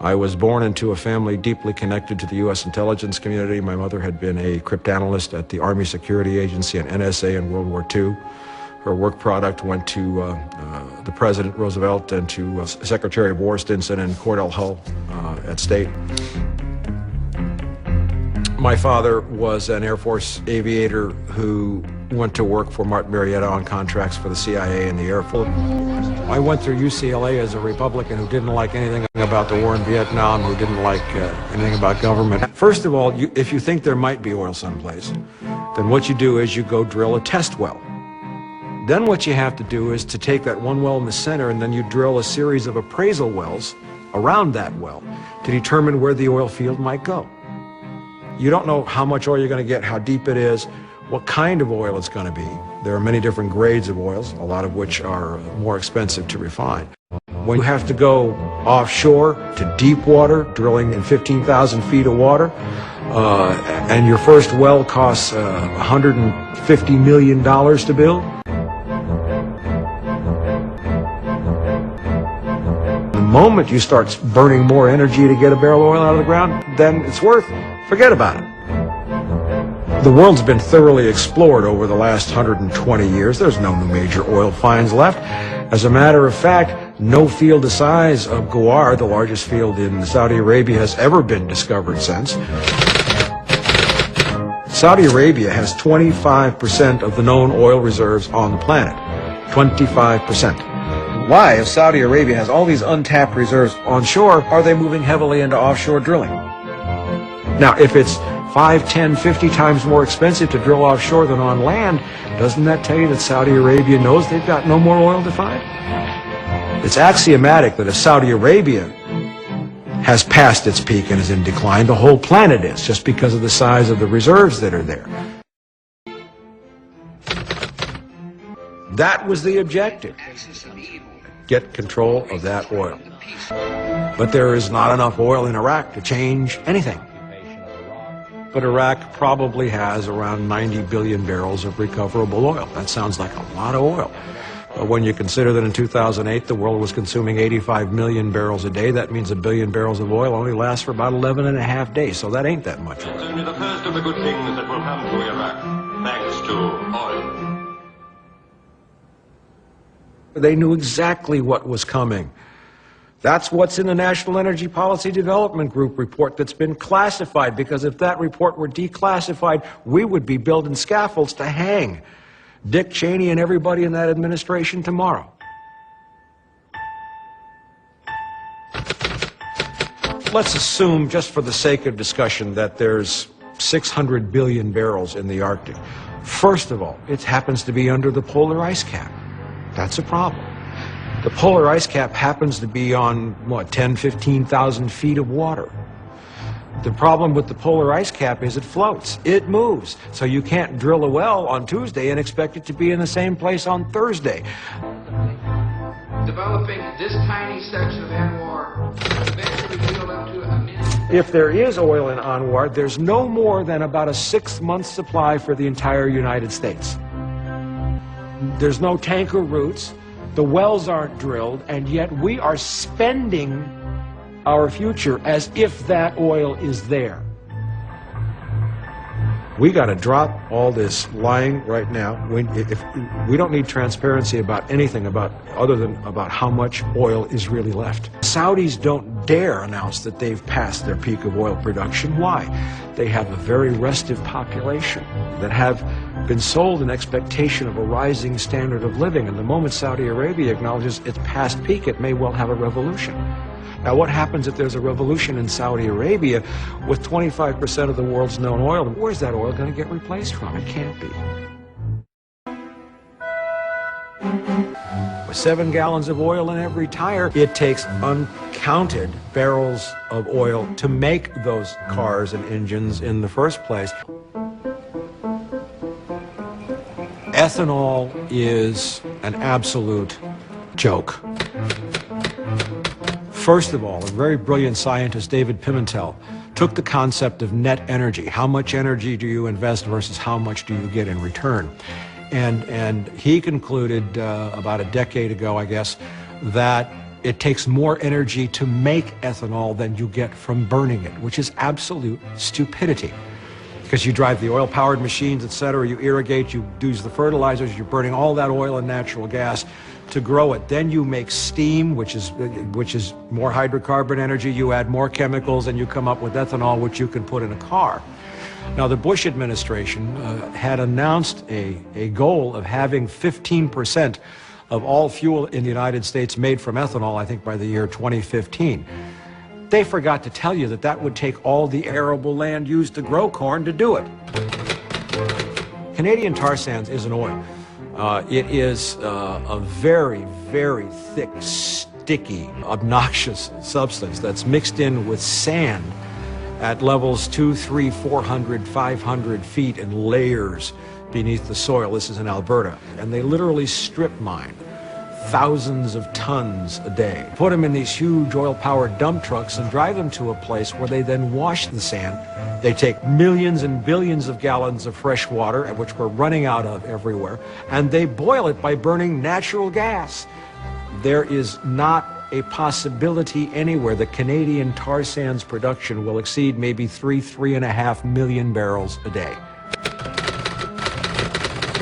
I was born into a family deeply connected to the U.S. intelligence community. My mother had been a cryptanalyst at the Army Security Agency and NSA in World War II. Her work product went to the President Roosevelt and to Secretary of War Stinson and Cordell Hull at State. My father was an Air Force aviator who went to work for Martin Marietta on contracts for the CIA and the Air Force. I went through UCLA as a Republican who didn't like anything about the war in Vietnam, who didn't like anything about government. First of all, if you think there might be oil someplace, then what you do is you go drill a test well. Then what you have to do is to take that one well in the center and then you drill a series of appraisal wells around that well to determine where the oil field might go. You don't know how much oil you're going to get, how deep it is, what kind of oil it's going to be. There are many different grades of oils, a lot of which are more expensive to refine. When you have to go offshore to deep water, drilling in 15,000 feet of water, and your first well costs $150 million to build, the moment you start burning more energy to get a barrel of oil out of the ground, then it's worth it. Forget about it. The world's been thoroughly explored over the last 120 years. There's no new major oil finds left. As a matter of fact, no field the size of Ghawar, the largest field in Saudi Arabia, has ever been discovered since. Saudi Arabia has 25% of the known oil reserves on the planet. 25%. Why, if Saudi Arabia has all these untapped reserves onshore, are they moving heavily into offshore drilling? Now, if it's 5, 10, 50 times more expensive to drill offshore than on land, doesn't that tell you that Saudi Arabia knows they've got no more oil to find? It's axiomatic that if Saudi Arabia has passed its peak and is in decline, the whole planet is, just because of the size of the reserves that are there. That was the objective. Get control of that oil. But there is not enough oil in Iraq to change anything. But Iraq probably has around 90 billion barrels of recoverable oil. That sounds like a lot of oil. But when you consider that in 2008 the world was consuming 85 million barrels a day, that means a billion barrels of oil only lasts for about 11 and a half days, so that ain't that much oil. It's only the first of the good things that will come to Iraq, thanks to oil. They knew exactly what was coming. That's what's in the National Energy Policy Development Group report that's been classified, because if that report were declassified, we would be building scaffolds to hang Dick Cheney and everybody in that administration tomorrow. Let's assume, just for the sake of discussion, that there's 600 billion barrels in the Arctic. First of all, it happens to be under the polar ice cap. That's a problem. The polar ice cap happens to be on, what, 10, 15,000 feet of water. The problem with the polar ice cap is it floats. It moves. So you can't drill a well on Tuesday and expect it to be in the same place on Thursday. Developing this tiny section of Anwar eventually build up to a minute. If there is oil in Anwar, there's no more than about a 6-month supply for the entire United States. There's no tanker routes. The wells aren't drilled, and yet we are spending our future as if that oil is there. We got to drop all this lying right now. We don't need transparency about anything other than about how much oil is really left. Saudis don't dare announce that they've passed their peak of oil production. Why? They have a very restive population that have been sold an expectation of a rising standard of living, and the moment Saudi Arabia acknowledges its past peak, it may well have a revolution. Now, what happens if there's a revolution in Saudi Arabia with 25% of the world's known oil? Where's that oil going to get replaced from? It can't be. With 7 gallons of oil in every tire, it takes uncounted barrels of oil to make those cars and engines in the first place. Ethanol is an absolute joke. First of all, a very brilliant scientist, David Pimentel, took the concept of net energy. How much energy do you invest versus how much do you get in return? And he concluded about a decade ago, I guess, that It takes more energy to make ethanol than you get from burning it, which is absolute stupidity. Because you drive the oil-powered machines, etc., you irrigate, you use the fertilizers, you're burning all that oil and natural gas to grow it. Then you make steam, which is more hydrocarbon energy. You add more chemicals, and you come up with ethanol, which you can put in a car. Now, the Bush administration had announced a goal of having 15% of all fuel in the United States made from ethanol, I think by the year 2015. They forgot to tell you that that would take all the arable land used to grow corn to do it. Canadian tar sands is an oil. It is a very, very thick, sticky, obnoxious substance that's mixed in with sand at levels 200, 300, 400, 500 feet in layers beneath the soil. This is in Alberta. And they literally strip mine thousands of tons a day, put them in these huge oil-powered dump trucks and drive them to a place where they then wash the sand. They take millions and billions of gallons of fresh water, which we're running out of everywhere, and they boil it by burning natural gas. There is not a possibility anywhere that Canadian tar sands production will exceed maybe 3.5 million barrels a day.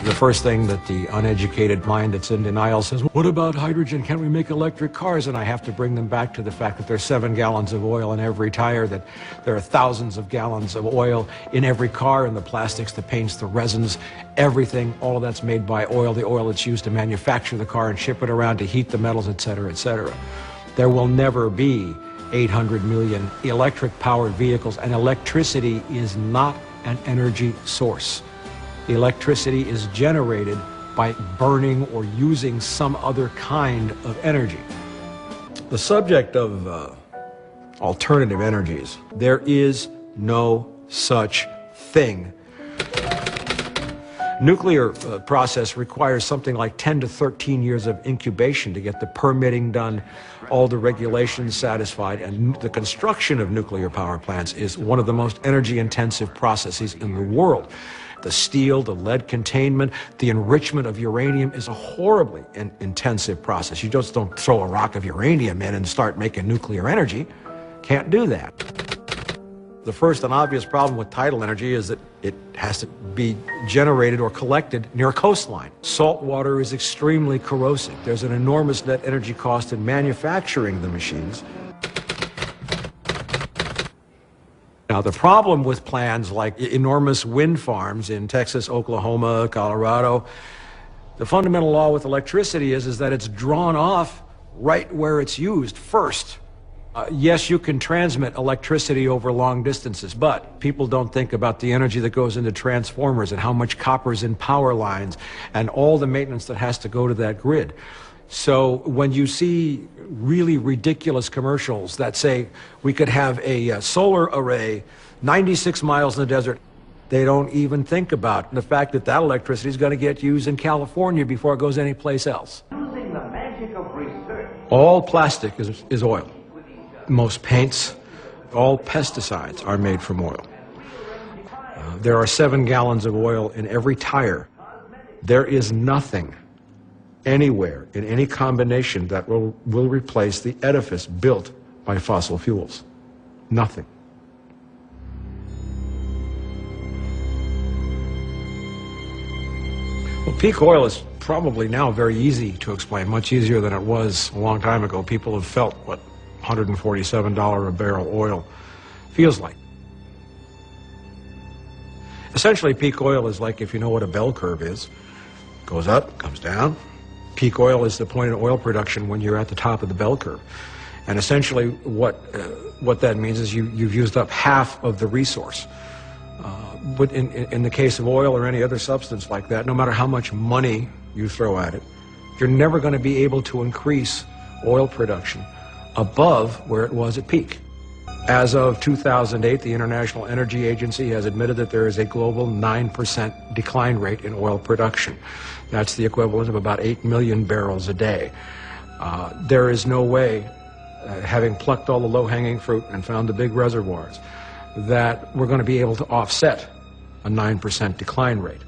The first thing that the uneducated mind that's in denial says, what about hydrogen? Can't we make electric cars? And I have to bring them back to the fact that there's 7 gallons of oil in every tire, that there are thousands of gallons of oil in every car, in the plastics, the paints, the resins, everything, all of that's made by oil, the oil that's used to manufacture the car and ship it around to heat the metals, etc., etc. There will never be 800 million electric-powered vehicles, and electricity is not an energy source. Electricity is generated by burning or using some other kind of energy. The subject of alternative energies, there is no such thing. Nuclear process requires something like 10 to 13 years of incubation to get the permitting done, all the regulations satisfied, and the construction of nuclear power plants is one of the most energy-intensive processes in the world. The steel, the lead containment, the enrichment of uranium is a horribly intensive process. You just don't throw a rock of uranium in and start making nuclear energy. Can't do that. The first and obvious problem with tidal energy is that it has to be generated or collected near a coastline. Salt water is extremely corrosive. There's an enormous net energy cost in manufacturing the machines. Now, the problem with plans like enormous wind farms in Texas, Oklahoma, Colorado, the fundamental law with electricity is that it's drawn off right where it's used first. Yes, you can transmit electricity over long distances, but people don't think about the energy that goes into transformers and how much copper's in power lines and all the maintenance that has to go to that grid. So when you see really ridiculous commercials that say we could have a solar array 96 miles in the desert, they don't even think about the fact that that electricity is going to get used in California before it goes anyplace else. Using the magic of research. All plastic is oil. Most paints, all pesticides are made from oil. There are 7 gallons of oil in every tire. There is nothing anywhere in any combination that will replace the edifice built by fossil fuels. Nothing. Well, peak oil is probably now very easy to explain, much easier than it was a long time ago. People have felt what $147 a barrel oil feels like. Essentially, peak oil is like, if you know what a bell curve is, goes up, comes down. Peak oil is the point in oil production when you're at the top of the bell curve. And essentially what that means is you've used up half of the resource. But in the case of oil or any other substance like that, no matter how much money you throw at it, you're never going to be able to increase oil production above where it was at peak. As of 2008, the International Energy Agency has admitted that there is a global 9% decline rate in oil production. That's the equivalent of about 8 million barrels a day. There is no way, having plucked all the low-hanging fruit and found the big reservoirs, that we're going to be able to offset a 9% decline rate.